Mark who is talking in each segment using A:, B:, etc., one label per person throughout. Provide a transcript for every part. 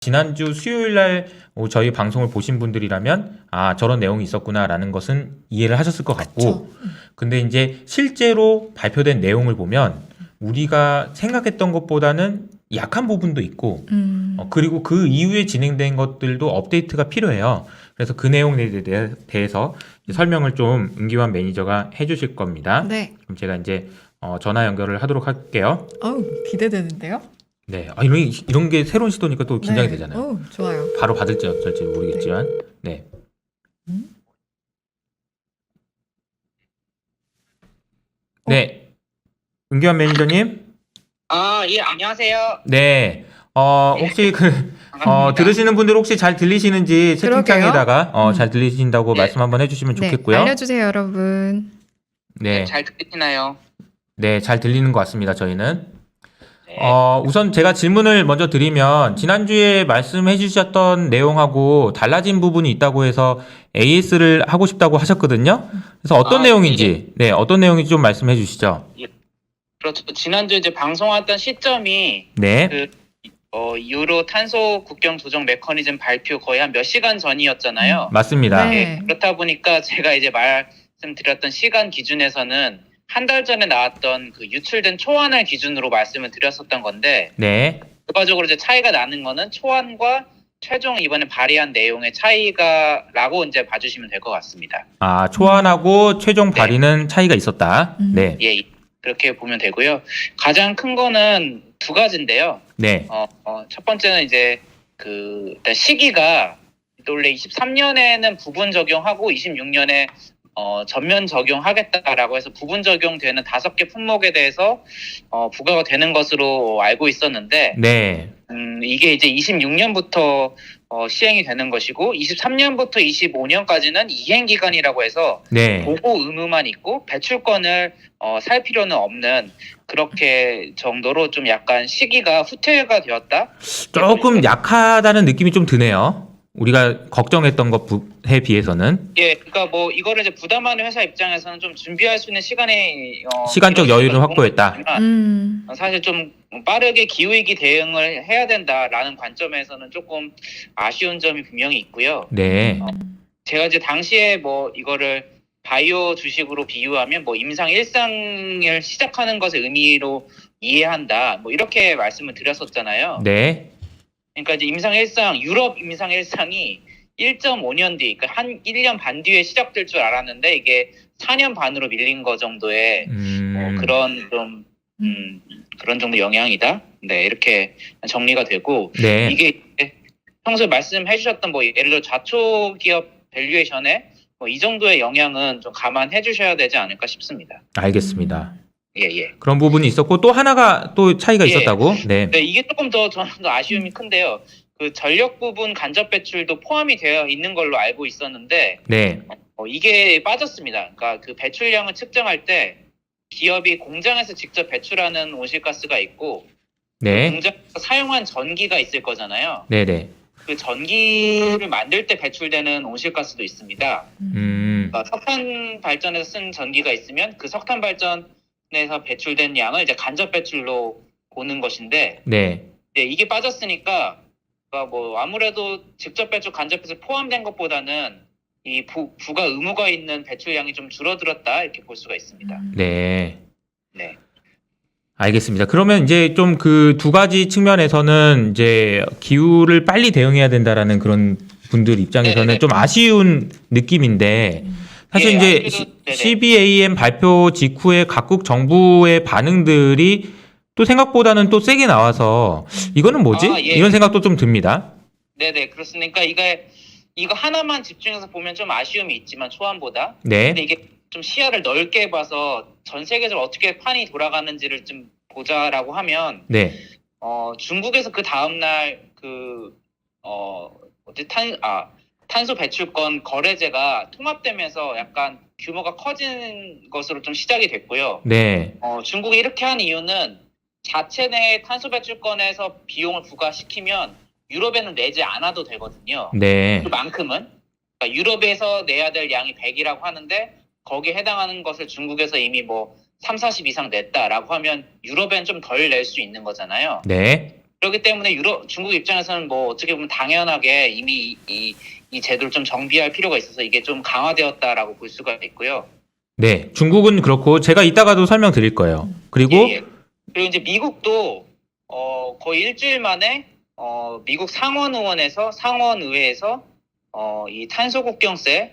A: 지난주 수요일 날 저희 방송을 보신 분들이라면 아, 저런 내용이 있었구나라는 것은 이해를 하셨을 것 같고,
B: 그쵸.
A: 근데 이제 실제로 발표된 내용을 보면 우리가 생각했던 것보다는 약한 부분도 있고, 그리고 그 이후에 진행된 것들도 업데이트가 필요해요. 그래서 그 내용에 대해서 설명을 좀 은기환 매니저가 해주실 겁니다.
B: 네.
A: 그럼 제가 이제 전화 연결을 하도록 할게요.
B: 어우, 기대되는데요?
A: 네, 이런 게 새로운 시도니까 또 긴장이
B: 네.
A: 되잖아요.
B: 어우, 좋아요.
A: 바로 받을지 어쩔지 모르겠지만, 네.
B: 음?
A: 네, 은기환 매니저님,
C: 아, 예, 안녕하세요.
A: 네, 혹시
C: 반갑습니다.
A: 들으시는 분들 혹시 잘 들리시는지 채팅창에다가 잘 들리신다고
C: 네.
A: 말씀 한번 해주시면
B: 네,
A: 좋겠고요.
B: 알려주세요, 여러분.
A: 네,
C: 잘 들리시나요?
A: 네, 잘 들리는 것 같습니다, 저희는.
C: 네.
A: 우선 제가 질문을 먼저 드리면, 지난주에 말씀해 주셨던 내용하고 달라진 부분이 있다고 해서 AS를 하고 싶다고 하셨거든요. 그래서 어떤 내용인지, 네, 어떤 내용인지 좀 말씀해 주시죠.
C: 그렇죠. 지난주 이제 방송했던 시점이
A: 네,
C: 유로 탄소 국경 조정 메커니즘 발표 거의 한 몇 시간 전이었잖아요.
A: 맞습니다.
B: 네.
C: 그렇다 보니까 제가 이제 말씀드렸던 시간 기준에서는 한 달 전에 나왔던 그 유출된 초안을 기준으로 말씀을 드렸었던 건데,
A: 네,
C: 결과적으로 이제 차이가 나는 거는 초안과 최종 이번에 발의한 내용의 차이가라고 이제 봐주시면 될 것 같습니다.
A: 아, 초안하고 최종
C: 네.
A: 발의는 차이가 있었다. 네,
C: 예, 그렇게 보면 되고요. 가장 큰 거는 두 가지인데요.
A: 네,
C: 첫 번째는 이제 일단 시기가 원래 23년에는 부분 적용하고 26년에 전면 적용하겠다라고 해서 부분 적용되는 5개 품목에 대해서 부과가 되는 것으로 알고 있었는데,
A: 네,
C: 이게 이제 26년부터 시행이 되는 것이고 23년부터 25년까지는 이행 기간이라고 해서
A: 네.
C: 보고 의무만 있고 배출권을 살 필요는 없는, 그렇게 정도로 좀 약간 시기가 후퇴가 되었다.
A: 조금 약하다는 느낌이 좀 드네요. 우리가 걱정했던 것에 비해서는.
C: 예, 그러니까 뭐 이거를 이제 부담하는 회사 입장에서는 좀 준비할 수 있는 시간이
A: 시간적
C: 이런
A: 여유를
C: 식으로
A: 확보했다.
C: 좋은 거지만 사실 좀 빠르게 기후위기 대응을 해야 된다라는 관점에서는 조금 아쉬운 점이 분명히 있고요.
A: 네,
C: 제가 이제 당시에 뭐 이거를 바이오 주식으로 비유하면 뭐 임상 일상을 시작하는 것의 의미로 이해한다, 뭐 이렇게 말씀을 드렸었잖아요.
A: 네,
C: 그러니까 이제 임상 일상, 유럽 임상 일상이 1.5년 뒤, 그러니까 한 1년 반 뒤에 시작될 줄 알았는데 이게 4년 반으로 밀린 거 정도의 그런 좀 그런 정도 영향이다. 네, 이렇게 정리가 되고,
A: 네,
C: 이게 평소에 말씀해 주셨던 뭐 예를 들어 좌초 기업 밸류에이션에 뭐 이 정도의 영향은 좀 감안해 주셔야 되지 않을까 싶습니다.
A: 알겠습니다.
C: 예.
A: 그런 부분이 있었고 또 하나가 또 차이가
C: 예.
A: 있었다고? 네,
C: 네, 이게 조금 더 저는 더 아쉬움이 큰데요. 그 전력 부분 간접 배출도 포함이 되어 있는 걸로 알고 있었는데,
A: 네,
C: 이게 빠졌습니다. 그러니까 그 배출량을 측정할 때 기업이 공장에서 직접 배출하는 온실가스가 있고,
A: 네,
C: 공장에서 사용한 전기가 있을 거잖아요.
A: 네, 네.
C: 그 전기를 만들 때 배출되는 온실가스도 있습니다. 그러니까 석탄 발전에서 쓴 전기가 있으면 그 석탄 발전에서 배출된 양을 이제 간접 배출로 보는 것인데,
A: 네.
C: 이게 빠졌으니까 그러니까 뭐 아무래도 직접 배출, 간접 배출 포함된 것보다는 이 부가 의무가 있는 배출량이 좀 줄어들었다, 이렇게 볼 수가 있습니다.
A: 네.
C: 네.
A: 알겠습니다. 그러면 이제 좀 그 두 가지 측면에서는 이제 기후를 빨리 대응해야 된다라는 그런 분들 입장에서는
C: 네네네.
A: 좀 아쉬운 느낌인데, 사실
C: 예,
A: 이제
C: 네네.
A: CBAM 발표 직후에 각국 정부의 반응들이 또 생각보다는 또 세게 나와서 이거는 뭐지?
C: 아, 예.
A: 이런 생각도 좀 듭니다.
C: 네네, 그렇습니까? 이거 하나만 집중해서 보면 좀 아쉬움이 있지만 초안보다.
A: 네.
C: 근데 이게 좀 시야를 넓게 봐서 전 세계적으로 어떻게 판이 돌아가는지를 좀 보자라고 하면,
A: 네.
C: 중국에서 그 다음날 탄소 배출권 거래제가 통합되면서 약간 규모가 커진 것으로 좀 시작이 됐고요.
A: 네.
C: 중국이 이렇게 한 이유는 자체 내 탄소 배출권에서 비용을 부과시키면 유럽에는 내지 않아도 되거든요.
A: 네.
C: 그만큼은. 그러니까 유럽에서 내야 될 양이 100이라고 하는데 거기에 해당하는 것을 중국에서 이미 뭐 30, 40 이상 냈다라고 하면 유럽엔 좀 덜 낼 수 있는 거잖아요.
A: 네.
C: 그렇기 때문에 중국 입장에서는 뭐 어떻게 보면 당연하게 이미 이 제도를 좀 정비할 필요가 있어서 이게 좀 강화되었다라고 볼 수가 있고요.
A: 네, 중국은 그렇고 제가 이따가도 설명드릴 거예요. 그리고
C: 예, 예. 그리고 이제 미국도 거의 일주일 만에 미국 상원의회에서 이 탄소 국경세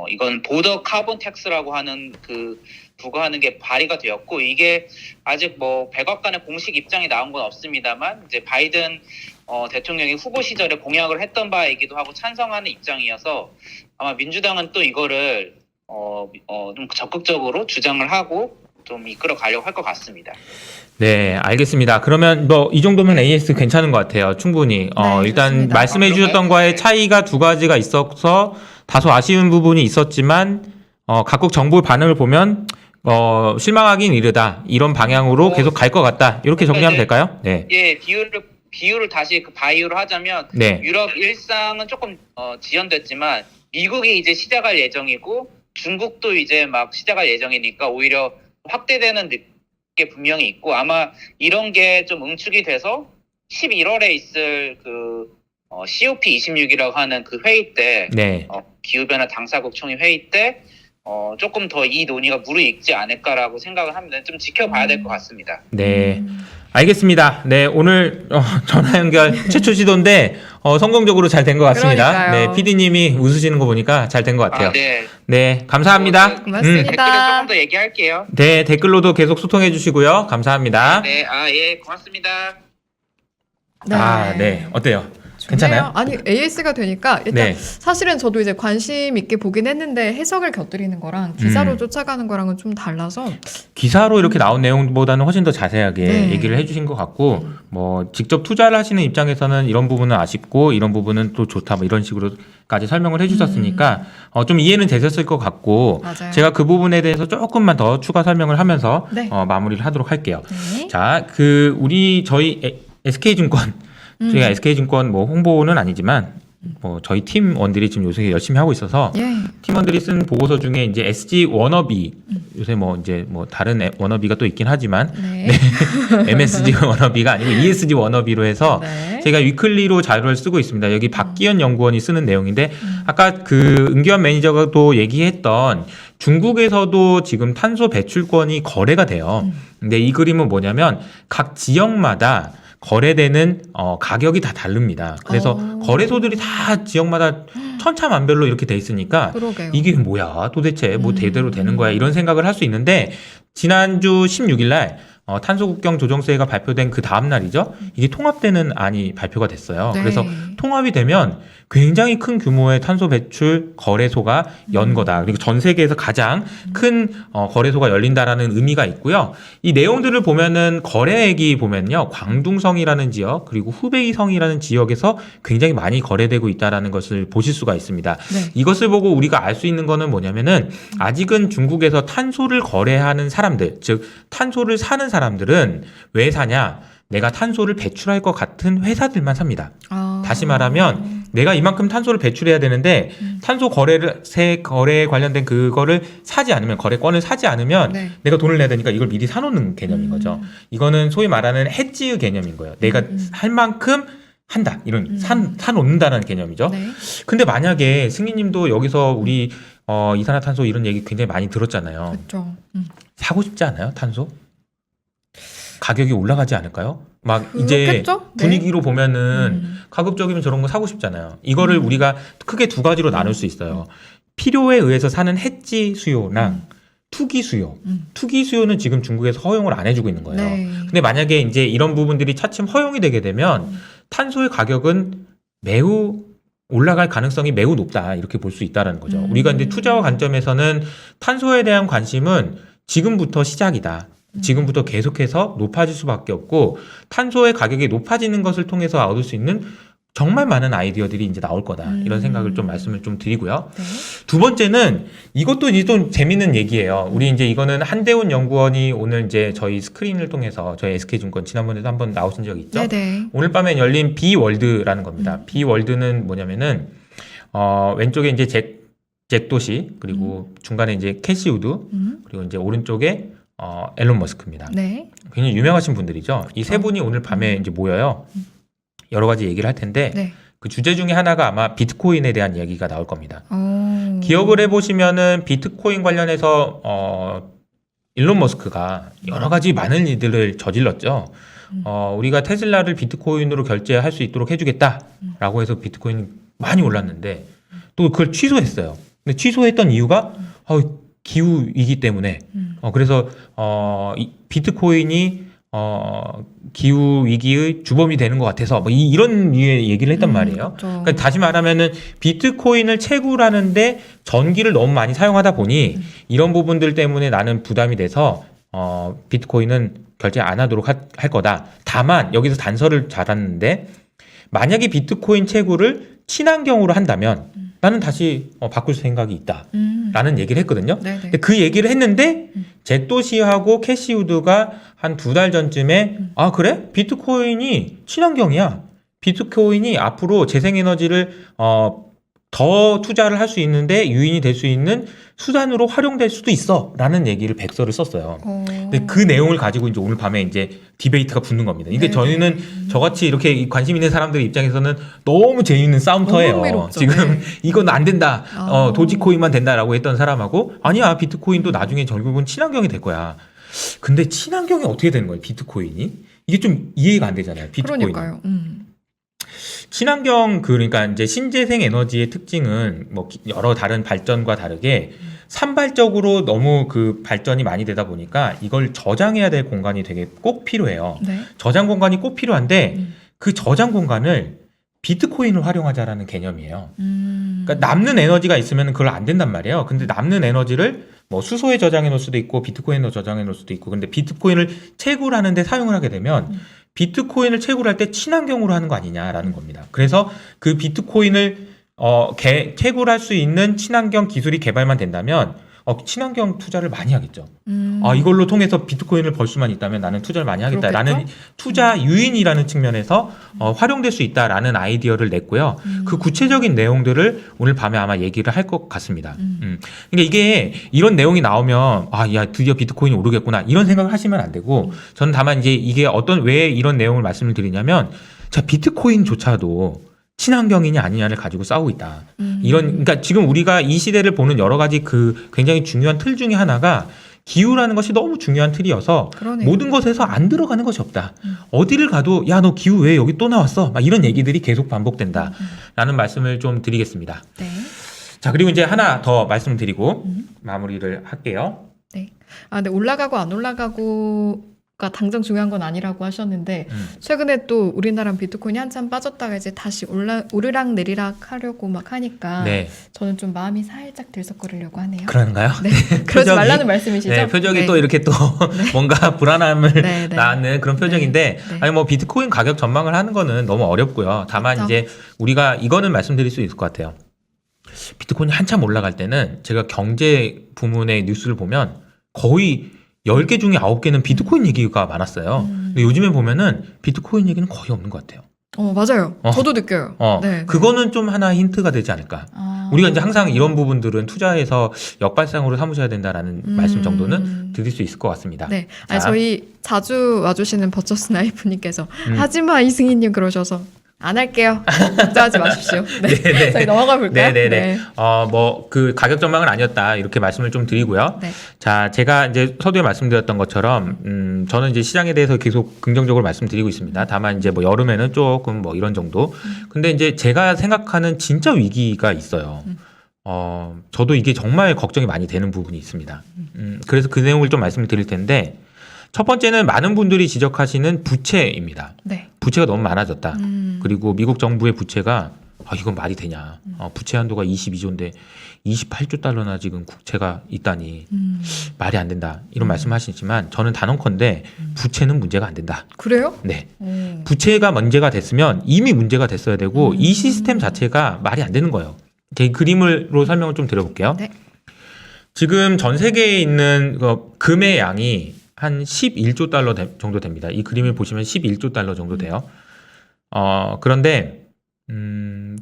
C: 이건 보더 카본 텍스라고 하는 부과하는 게 발의가 되었고 이게 아직 뭐 백악관의 공식 입장이 나온 건 없습니다만 이제 바이든 대통령이 후보 시절에 공약을 했던 바이기도 하고 찬성하는 입장이어서 아마 민주당은 또 이거를 좀 적극적으로 주장을 하고 좀 이끌어 가려고 할 것 같습니다.
A: 네, 알겠습니다. 그러면 뭐 이 정도면 AS 괜찮은 것 같아요. 충분히. 일단
B: 좋습니다.
A: 말씀해 주셨던 거에 차이가 두 가지가 있어서 다소 아쉬운 부분이 있었지만 각국 정부 반응을 보면 실망하긴 이르다. 이런 방향으로 계속 갈 것 같다. 이렇게 정리하면 될까요? 네.
C: 예, 비율을 다시 바이오로 하자면
A: 네.
C: 유럽 일상은 조금 지연됐지만 미국이 이제 시작할 예정이고 중국도 이제 막 시작할 예정이니까 오히려 확대되는 게 분명히 있고 아마 이런 게 좀 응축이 돼서 11월에 있을 COP26이라고 하는 그 회의 때
A: 네.
C: 기후변화 당사국 총회 회의 때 조금 더 이 논의가 무르익지 않을까라고 생각을 합니다. 좀 지켜봐야 될 것 같습니다.
A: 네. 알겠습니다. 네, 오늘 전화 연결 최초 시도인데 성공적으로 잘 된 것 같습니다.
B: 그러니까요.
A: 네, PD님이 웃으시는 거 보니까 잘 된 것 같아요.
C: 네.
A: 네, 감사합니다.
B: 고맙습니다.
C: 댓글에 조금 더 얘기할게요.
A: 네, 댓글로도 계속 소통해 주시고요. 감사합니다.
C: 네, 예, 고맙습니다.
A: 네. 어때요? 괜찮아요?
B: 아니 AS가 되니까 일단
A: 네.
B: 사실은 저도 이제 관심 있게 보긴 했는데 해석을 곁들이는 거랑 기사로 쫓아가는 거랑은 좀 달라서
A: 기사로 이렇게 나온 내용보다는 훨씬 더 자세하게
B: 네.
A: 얘기를 해주신 것 같고 뭐 직접 투자를 하시는 입장에서는 이런 부분은 아쉽고 이런 부분은 또 좋다 뭐 이런 식으로까지 설명을 해주셨으니까 좀 이해는 되셨을 것 같고
B: 맞아요.
A: 제가 그 부분에 대해서 조금만 더 추가 설명을 하면서
B: 네.
A: 마무리를 하도록 할게요.
B: 네.
A: 자, 저희 SK증권 저희가 SK증권 뭐 홍보는 아니지만 뭐 저희 팀원들이 지금 요새 열심히 하고 있어서
B: 예.
A: 팀원들이 쓴 보고서 중에 이제 SG 워너비 요새 뭐 이제 뭐 다른 워너비가 또 있긴 하지만
B: 네.
A: MSG 워너비가 아니고 ESG 워너비로 해서
B: 네.
A: 제가 위클리로 자료를 쓰고 있습니다. 여기 박기현 연구원이 쓰는 내용인데 아까 그 은기환 매니저가 또 얘기했던 중국에서도 지금 탄소 배출권이 거래가 돼요. 근데 이 그림은 뭐냐면 각 지역마다 거래되는 가격이 다 다릅니다. 그래서 거래소들이 다 지역마다 천차만별로 이렇게 돼 있으니까
B: 그러게요.
A: 이게 뭐야 도대체 뭐 대대로 되는 거야 이런 생각을 할 수 있는데 지난주 16일 날 탄소국경 조정세가 발표된 그 다음 날이죠. 이게 통합되는 안이 발표가 됐어요.
B: 네.
A: 그래서 통합이 되면 굉장히 큰 규모의 탄소 배출 거래소가 연 거다. 그리고 전 세계에서 가장 큰 거래소가 열린다라는 의미가 있고요. 이 내용들을 보면은 거래액이 보면요. 광둥성이라는 지역 그리고 후베이성이라는 지역에서 굉장히 많이 거래되고 있다라는 것을 보실 수가 있습니다.
B: 네.
A: 이것을 보고 우리가 알 수 있는 거는 뭐냐면은 아직은 중국에서 탄소를 거래하는 사람들, 즉 탄소를 사는 사람들은 왜 사냐? 내가 탄소를 배출할 것 같은 회사들만 삽니다. 다시 말하면 내가 이만큼 탄소를 배출해야 되는데 탄소 거래에 관련된 그거를 사지 않으면 거래권을 사지 않으면
B: 네.
A: 내가 돈을 내야 되니까 이걸 미리 사놓는 개념인 거죠. 이거는 소위 말하는 해지의 개념인 거예요. 내가 할 만큼 한다. 이런 사놓는다는 개념이죠.
B: 네.
A: 근데 만약에 승희님도 여기서 우리 이산화탄소 이런 얘기 굉장히 많이 들었잖아요.
B: 그렇죠.
A: 사고 싶지 않아요? 탄소? 가격이 올라가지 않을까요? 막 이제
B: 그렇겠죠? 네.
A: 분위기로 보면은 가급적이면 저런 거 사고 싶잖아요. 이거를 우리가 크게 두 가지로 나눌 수 있어요. 필요에 의해서 사는 해지 수요랑 투기 수요. 투기 수요는 지금 중국에서 허용을 안 해주고 있는 거예요.
B: 네.
A: 근데 만약에 이제 이런 부분들이 차츰 허용이 되게 되면 탄소의 가격은 매우 올라갈 가능성이 매우 높다 이렇게 볼 수 있다는 거죠. 우리가 이제 투자와 관점에서는 탄소에 대한 관심은 지금부터 시작이다. 지금부터 계속해서 높아질 수밖에 없고 탄소의 가격이 높아지는 것을 통해서 얻을 수 있는 정말 많은 아이디어들이 이제 나올 거다 이런 생각을 좀 말씀을 좀 드리고요.
B: 네.
A: 두 번째는 이것도 이제 좀 재밌는 얘기예요. 우리 이제 이거는 한대훈 연구원이 오늘 이제 저희 스크린을 통해서 저희 SK증권 지난번에도 한번 나오신 적이 있죠.
B: 네네.
A: 오늘 밤에 열린 비월드라는 겁니다. 비월드는 뭐냐면은 왼쪽에 이제 잭도시 그리고 중간에 이제 캐시우드 그리고 이제 오른쪽에 앨런 머스크입니다.
B: 네.
A: 굉장히 유명하신 분들이죠. 이 세 분이 오늘 밤에 이제 모여요. 여러 가지 얘기를 할 텐데
B: 네.
A: 그 주제 중에 하나가 아마 비트코인에 대한 얘기가 나올 겁니다.
B: 오.
A: 기억을 해보시면은 비트코인 관련해서 일론 머스크가 여러 가지 많은 일들을 저질렀죠. 우리가 테슬라를 비트코인으로 결제할 수 있도록 해주겠다라고 해서 비트코인이 많이 올랐는데 또 그걸 취소했어요. 근데 취소했던 이유가 기후 위기 때문에. 그래서 이 비트코인이 기후 위기의 주범이 되는 것 같아서 뭐 이런 류의 얘기를 했단 말이에요.
B: 그렇죠.
A: 그러니까 다시 말하면은 비트코인을 채굴하는데 전기를 너무 많이 사용하다 보니 이런 부분들 때문에 나는 부담이 돼서 비트코인은 결제 안 하도록 할 거다. 다만 여기서 단서를 잡았는데 만약에 비트코인 채굴을 친환경으로 한다면 나는 다시 바꿀 생각이 있다라는 얘기를 했거든요.
B: 네네.
A: 근데 그 얘기를 했는데 잭도시하고 캐시우드가 한 2달 전쯤에 아 그래? 비트코인이 친환경이야. 비트코인이 앞으로 재생에너지를 더 투자를 할 수 있는데 유인이 될 수 있는 수단으로 활용될 수도 있어 라는 얘기를 백서를 썼어요. 근데 그 내용을 가지고 이제 오늘 밤에 이제 디베이트가 붙는 겁니다. 이게
B: 네.
A: 저희는 저같이 이렇게 관심 있는 사람들 입장에서는 너무 재미있는 싸움터예요.
B: 너무 흥미롭죠.
A: 지금
B: 네.
A: 이건 안 된다.
B: 아.
A: 도지코인만 된다라고 했던 사람하고 아니야 비트코인도 나중에 결국은 친환경이 될 거야. 근데 친환경이 어떻게 되는 거예요? 비트코인이? 이게 좀 이해가 안 되잖아요. 비트코인.
B: 그러니까요.
A: 친환경 그러니까 이제 신재생 에너지의 특징은 뭐 여러 다른 발전과 다르게 산발적으로 너무 그 발전이 많이 되다 보니까 이걸 저장해야 될 공간이 되게 꼭 필요해요.
B: 네.
A: 저장 공간이 꼭 필요한데 그 저장 공간을 비트코인을 활용하자라는 개념이에요. 그러니까 남는 에너지가 있으면 그걸 안 된단 말이에요. 근데 남는 에너지를 뭐 수소에 저장해 놓을 수도 있고 비트코인으로 저장해 놓을 수도 있고 근데 비트코인을 채굴하는데 사용을 하게 되면 비트코인을 채굴할 때 친환경으로 하는 거 아니냐라는 겁니다. 그래서 그 비트코인을 채굴할 수 있는 친환경 기술이 개발만 된다면 친환경 투자를 많이 하겠죠. 이걸로 통해서 비트코인을 벌 수만 있다면 나는 투자를 많이 하겠다라는
B: 그렇겠죠?
A: 투자 유인이라는 측면에서 활용될 수 있다라는 아이디어를 냈고요. 그 구체적인 내용들을 오늘 밤에 아마 얘기를 할 것 같습니다. 그러니까 이게 이런 내용이 나오면 야 드디어 비트코인이 오르겠구나 이런 생각을 하시면 안 되고 저는 다만 이제 이게 왜 이런 내용을 말씀을 드리냐면 자 비트코인조차도 친환경이냐 아니냐를 가지고 싸우고 있다. 그러니까 지금 우리가 이 시대를 보는 여러 가지 그 굉장히 중요한 틀 중에 하나가 기후라는 것이 너무 중요한 틀이어서
B: 그러네요.
A: 모든 것에서 안 들어가는 것이 없다. 어디를 가도 야 너 기후 왜 여기 또 나왔어? 막 이런 얘기들이 계속 반복된다라는 말씀을 좀 드리겠습니다.
B: 네.
A: 자 그리고 이제 하나 더 말씀드리고 마무리를 할게요.
B: 네. 근데 올라가고 안 올라가고가 당장 중요한 건 아니라고 하셨는데 최근에 또 우리나라 비트코인이 한참 빠졌다가 이제 다시 오르락 내리락 하려고 막 하니까
A: 네.
B: 저는 좀 마음이 살짝 들썩거리려고 하네요.
A: 그런가요?
B: 네. 그러지 말라는 말씀이시죠?
A: 네, 표정이
B: 네.
A: 또 이렇게 또 뭔가 불안함을
B: 네, 네.
A: 낳는 그런 표정인데
B: 네.
A: 아니 뭐 비트코인 가격 전망을 하는 거는 너무 어렵고요. 다만
B: 그렇죠.
A: 이제 우리가 이거는 말씀드릴 수 있을 것 같아요. 비트코인이 한참 올라갈 때는 제가 경제 부문의 뉴스를 보면 거의 10개 중에 9개는 비트코인 얘기가 많았어요. 근데 요즘에 보면은 비트코인 얘기는 거의 없는 것 같아요.
B: 맞아요. 저도 느껴요. 네,
A: 그거는 좀 하나 힌트가 되지 않을까. 우리가 이제 항상 이런 부분들은 투자해서 역발상으로 삼으셔야 된다라는 말씀 정도는 드릴 수 있을 것 같습니다.
B: 네.
A: 자.
B: 저희 자주 와주시는 버처스 나이프님께서 하지마 이승희님 그러셔서 안 할게요. 걱정하지 마십시오. 네.
A: 네네.
B: 저희 넘어가 볼까요?
A: 네네네. 뭐 그 가격 전망은 아니었다 이렇게 말씀을 좀 드리고요.
B: 네.
A: 자, 제가 이제 서두에 말씀드렸던 것처럼 저는 이제 시장에 대해서 계속 긍정적으로 말씀드리고 있습니다. 다만 이제 뭐 여름에는 조금 뭐 이런 정도. 근데 이제 제가 생각하는 진짜 위기가 있어요. 저도 이게 정말 걱정이 많이 되는 부분이 있습니다. 그래서 그 내용을 좀 말씀을 드릴 텐데 첫 번째는 많은 분들이 지적하시는 부채입니다.
B: 네.
A: 부채가 너무 많아졌다. 그리고 미국 정부의 부채가 이건 말이 되냐. 부채 한도가 22조인데 28조 달러나 지금 국채가 있다니 말이 안 된다. 이런 말씀하시지만 저는 단언컨대 부채는 문제가 안 된다.
B: 그래요?
A: 네. 부채가 문제가 됐으면 이미 문제가 됐어야 되고 이 시스템 자체가 말이 안 되는 거예요. 제 그림으로 설명을 좀 드려볼게요.
B: 네.
A: 지금 전 세계에 있는 금의 양이 한 11조 달러 정도 됩니다. 이 그림을 보시면 11조 달러 정도 돼요. 그런데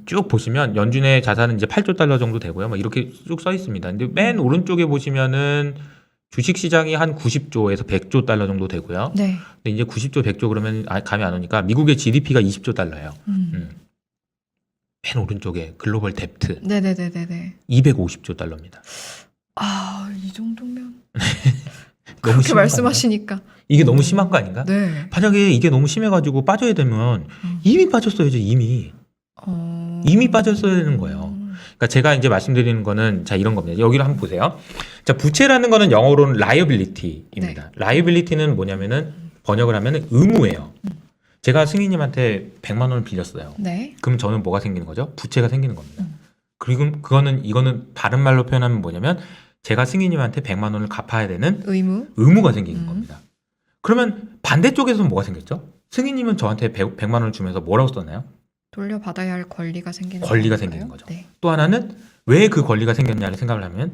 A: 쭉 보시면 연준의 자산은 이제 8조 달러 정도 되고요. 뭐 이렇게 쭉 써 있습니다. 근데 맨 오른쪽에 보시면은 주식 시장이 한 90조에서 100조 달러 정도 되고요.
B: 네.
A: 근데 이제 90조, 100조 그러면 감이 안 오니까 미국의 GDP가 20조 달러예요. 맨 오른쪽에 글로벌 뎁트
B: 네네네네네.
A: 250조 달러입니다.
B: 아, 이 정도면
A: 너무
B: 그렇게
A: 심한 거
B: 말씀하시니까.
A: 이게 너무 심한 거 아닌가?
B: 네.
A: 만약에 이게 너무 심해가지고 빠져야 되면 이미 빠졌어야죠. 이미 빠졌어야 되는 거예요. 그러니까 제가 이제 말씀드리는 거는 자 이런 겁니다. 여기를 한번 보세요. 자 부채라는 거는 영어로는 liability입니다. liability는 뭐냐면은 번역을 하면은 의무예요. 제가 승희님한테 100만 원을 빌렸어요.
B: 네.
A: 그럼 저는 뭐가 생기는 거죠? 부채가 생기는 겁니다. 그리고 이거는 바른 말로 표현하면 뭐냐면 제가 승희님한테 100만 원을 갚아야 되는 의무가 생기는 겁니다. 그러면 반대쪽에서는 뭐가 생겼죠? 승희님은 저한테 100만 원을 주면서 뭐라고 썼나요?
B: 돌려받아야 할 권리가 생기는
A: 권리가
B: 건가요?
A: 생기는 거죠.
B: 네.
A: 또 하나는 왜 그 권리가 생겼냐를 생각을 하면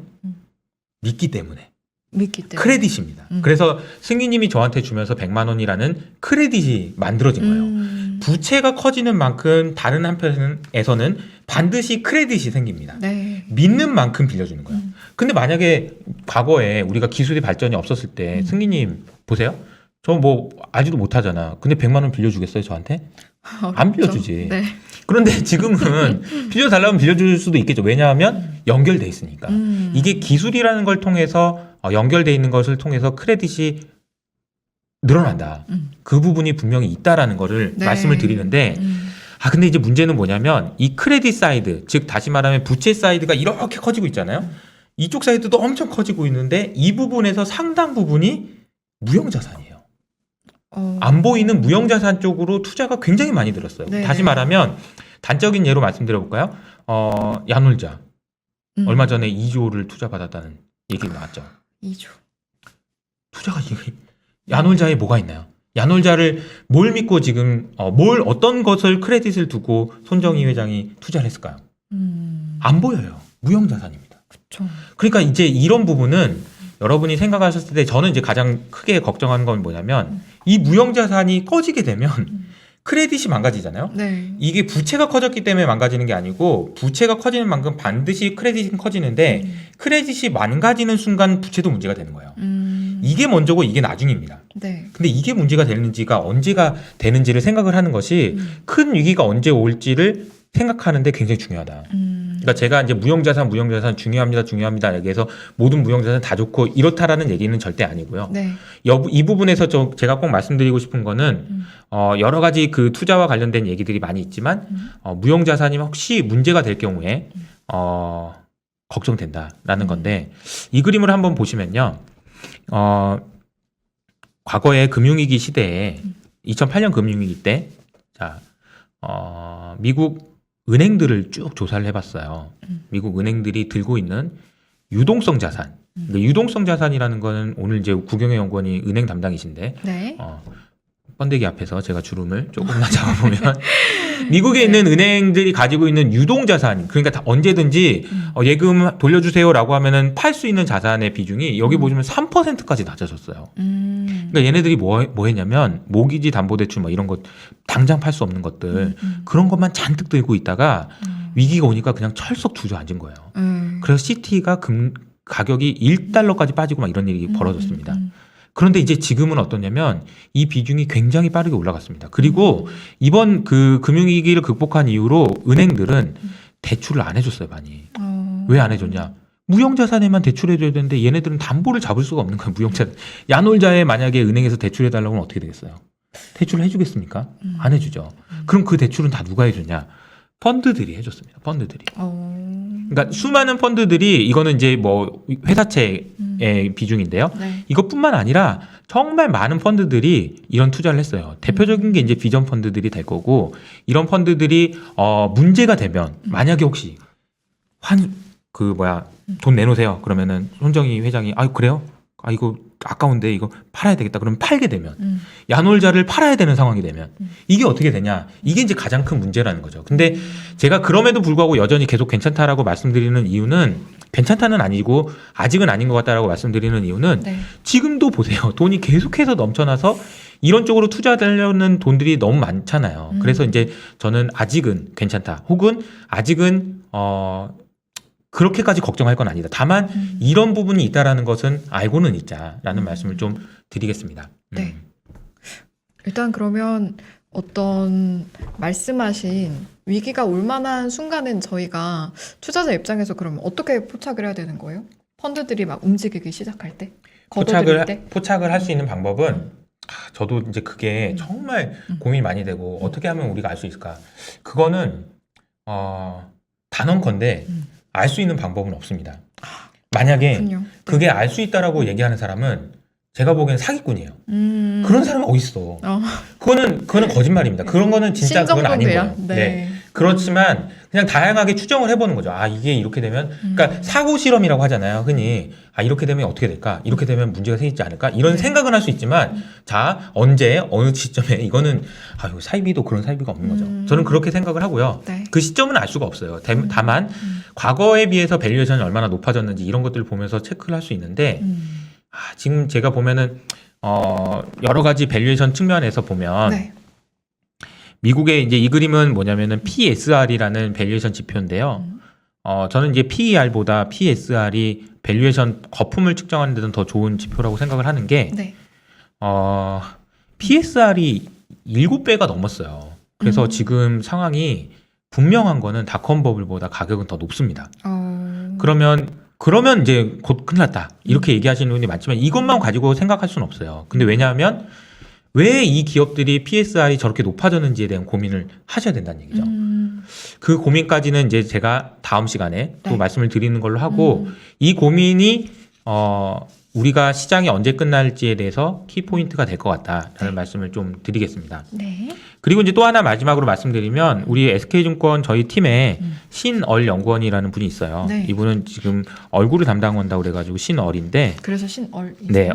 A: 믿기 때문에.
B: 믿기 때문에.
A: 크레딧입니다. 그래서 승희님이 저한테 주면서 100만 원이라는 크레딧이 만들어진 거예요. 부채가 커지는 만큼 다른 한편에서는 반드시 크레딧이 생깁니다.
B: 네.
A: 믿는 만큼 빌려주는 거예요. 근데 만약에 과거에 우리가 기술의 발전이 없었을 때 승희님 보세요. 저 뭐 알지도 못하잖아. 근데 100만 원 빌려주겠어요 저한테? 안 빌려주지.
B: 네.
A: 그런데 지금은 빌려달라면 빌려줄 수도 있겠죠. 왜냐하면 연결돼 있으니까. 이게 기술이라는 걸 통해서 연결돼 있는 것을 통해서 크레딧이 늘어난다. 그 부분이 분명히 있다라는 거를
B: 네.
A: 말씀을 드리는데 근데 이제 문제는 뭐냐면 이 크레딧 사이드, 즉 다시 말하면 부채 사이드가 이렇게 커지고 있잖아요. 이쪽 사이드도 엄청 커지고 있는데 이 부분에서 상당 부분이 무형자산이에요. 안 보이는 무형자산 쪽으로 투자가 굉장히 많이 들었어요.
B: 네네.
A: 다시 말하면 단적인 예로 말씀드려 볼까요? 야놀자 얼마 전에 2조를 투자받았다는 얘기 나왔죠.
B: 2조.
A: 투자가 야놀자에 뭐가 있나요? 야놀자를 뭘 믿고 지금 어떤 것을 크레딧을 두고 손정희 회장이 투자를 했을까요? 안 보여요. 무형자산입니다.
B: 그렇죠.
A: 그러니까 이제 이런 부분은 여러분이 생각하셨을 때 저는 이제 가장 크게 걱정하는 건 뭐냐면 이 무형자산이 꺼지게 되면 크레딧이 망가지잖아요.
B: 네.
A: 이게 부채가 커졌기 때문에 망가지는 게 아니고 부채가 커지는 만큼 반드시 크레딧은 커지는데 크레딧이 망가지는 순간 부채도 문제가 되는 거예요. 이게 먼저고 이게 나중입니다.
B: 네.
A: 근데 이게 문제가 되는지가 언제가 되는지를 생각을 하는 것이 큰 위기가 언제 올지를 생각하는데 굉장히 중요하다. 그러니까 제가 이제 무형자산 중요합니다 얘기해서 모든 무형자산 다 좋고 이렇다라는 얘기는 절대 아니고요.
B: 네.
A: 이 부분에서 제가 꼭 말씀드리고 싶은 거는 여러 가지 그 투자와 관련된 얘기들이 많이 있지만 무형자산이 혹시 문제가 될 경우에 걱정된다라는 건데 이 그림을 한번 보시면요. 과거의 금융위기 시대에 2008년 금융위기 때 자, 미국 은행들을 쭉 조사를 해봤어요. 미국 은행들이 들고 있는 유동성 자산. 유동성 자산이라는 거는 오늘 이제 구경의 연구원이 은행 담당이신데
B: 네.
A: 번데기 앞에서 제가 주름을 조금만 잡아보면 미국에 있는 은행들이 가지고 있는 유동자산, 그러니까 다 언제든지 예금 돌려주세요라고 하면은 팔 수 있는 자산의 비중이 여기 보시면 3%까지 낮아졌어요. 그러니까 얘네들이 뭐 했냐면 모기지 담보대출 뭐 이런 것 당장 팔 수 없는 것들 그런 것만 잔뜩 들고 있다가 위기가 오니까 그냥 철썩 주저앉은 거예요. 그래서 시티가 가격이 1달러까지 빠지고 막 이런 일이 벌어졌습니다. 그런데 이제 지금은 어떠냐면 이 비중이 굉장히 빠르게 올라갔습니다. 그리고 이번 그 금융위기를 극복한 이후로 은행들은 대출을 안 해줬어요, 많이. 왜 안 해줬냐? 무형자산에만 대출해줘야 되는데 얘네들은 담보를 잡을 수가 없는 거예요, 무형자산. 야놀자에 만약에 은행에서 대출해달라고 하면 어떻게 되겠어요? 대출을 해주겠습니까? 안 해주죠. 그럼 그 대출은 다 누가 해줬냐? 펀드들이 해줬습니다, 펀드들이. 그러니까 수많은 펀드들이 이거는 이제 뭐 회사채의 비중인데요.
B: 네.
A: 이것뿐만 아니라 정말 많은 펀드들이 이런 투자를 했어요. 대표적인 게 이제 비전 펀드들이 될 거고 이런 펀드들이 문제가 되면 만약에 혹시 돈 내놓으세요. 그러면은 손정희 회장이 그래요? 이거 아까운데 이거 팔아야 되겠다. 그러면 팔게 되면 야놀자를 팔아야 되는 상황이 되면 이게 어떻게 되냐? 이게 이제 가장 큰 문제라는 거죠. 근데 제가 그럼에도 불구하고 여전히 계속 괜찮다라고 말씀드리는 이유는 괜찮다는 아니고 아직은 아닌 것 같다라고 말씀드리는 이유는
B: 네.
A: 지금도 보세요. 돈이 계속해서 넘쳐나서 이런 쪽으로 투자되려는 돈들이 너무 많잖아요. 그래서 이제 저는 아직은 괜찮다. 혹은 아직은 그렇게까지 걱정할 건 아니다. 다만 이런 부분이 있다라는 것은 알고는 있자라는 말씀을 좀 드리겠습니다.
B: 네. 일단 그러면 어떤 말씀하신 위기가 올 만한 순간은 저희가 투자자 입장에서 그러면 어떻게 포착을 해야 되는 거예요? 펀드들이 막 움직이기 시작할 때? 거둬들일 때?
A: 포착을 할 수 있는 방법은 저도 이제 그게 정말 고민이 많이 되고 어떻게 하면 우리가 알 수 있을까? 그거는 단언컨대 알 수 있는 방법은 없습니다. 만약에
B: 그렇군요.
A: 그게 알 수 있다라고 얘기하는 사람은 제가 보기엔 사기꾼이에요. 그런 사람은 어디 있어? 그거는 거짓말입니다. 그런 거는 진짜 그건 아닌 거예요. 네. 그렇지만 그냥 다양하게 추정을 해보는 거죠. 아, 이게 이렇게 되면, 그러니까 사고 실험이라고 하잖아요. 흔히 아, 이렇게 되면 어떻게 될까? 이렇게 되면 문제가 생기지 않을까? 이런 생각은 할 수 있지만, 자, 언제 어느 시점에 이거는 이거 사이비도 그런 사이비가 없는 거죠. 저는 그렇게 생각을 하고요.
B: 네.
A: 그 시점은 알 수가 없어요. 다만 과거에 비해서 밸류에이션이 얼마나 높아졌는지 이런 것들을 보면서 체크를 할 수 있는데. 지금 제가 보면은 여러 가지 밸류에이션 측면에서 보면
B: 네.
A: 미국의 이제 이 그림은 뭐냐면은 PSR이라는 밸류에이션 지표인데요. 저는 이제 PER보다 PSR이 밸류에이션 거품을 측정하는 데는 더 좋은 지표라고 생각을 하는 게
B: 네.
A: PSR이 7배가 넘었어요. 그래서 지금 상황이 분명한 거는 닷컴 버블보다 가격은 더 높습니다. 그러면 이제 곧 큰일 났다. 이렇게 얘기하시는 분이 많지만 이것만 가지고 생각할 수는 없어요. 근데 왜냐하면 왜 이 기업들이 PSR이 저렇게 높아졌는지에 대한 고민을 하셔야 된다는 얘기죠. 그 고민까지는 이제 제가 다음 시간에 또
B: 네.
A: 말씀을 드리는 걸로 하고 이 고민이 우리가 시장이 언제 끝날지에 대해서 키포인트가 될 것 같다라는 말씀을 좀 드리겠습니다.
B: 네.
A: 그리고 이제 또 하나 마지막으로 말씀드리면 우리 SK증권 저희 팀에 신얼 연구원이라는 분이 있어요.
B: 네.
A: 이분은 지금 얼굴을 담당한다고 그래가지고 신얼인데
B: 그래서 신얼.
A: 네,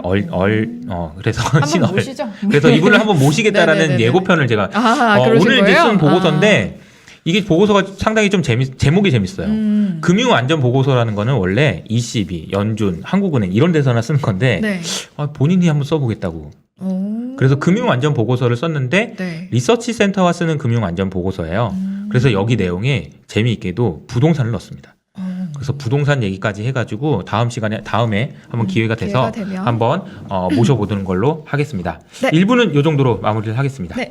A: 그래서
B: 한번
A: 신얼.
B: 모시죠.
A: 그래서 이분을 한번 모시겠다라는
B: 네네네네.
A: 예고편을 제가
B: 그러신
A: 오늘 이제
B: 거예요?
A: 쓴 보고서인데 이게 보고서가 상당히 좀 제목이 재밌어요. 금융안전보고서라는 거는 원래 ECB, 연준, 한국은행 이런 데서나 쓰는 건데
B: 네.
A: 본인이 한번 써보겠다고. 그래서 금융안전보고서를 썼는데
B: 네.
A: 리서치 센터가 쓰는 금융안전보고서예요. 그래서 여기 내용에 재미있게도 부동산을 넣습니다. 그래서 부동산 얘기까지 해가지고 다음에 한번 기회가 돼서
B: 기회가 되면.
A: 한번 모셔보는 걸로 하겠습니다.
B: 네.
A: 1부는 이 정도로 마무리를 하겠습니다.
B: 네.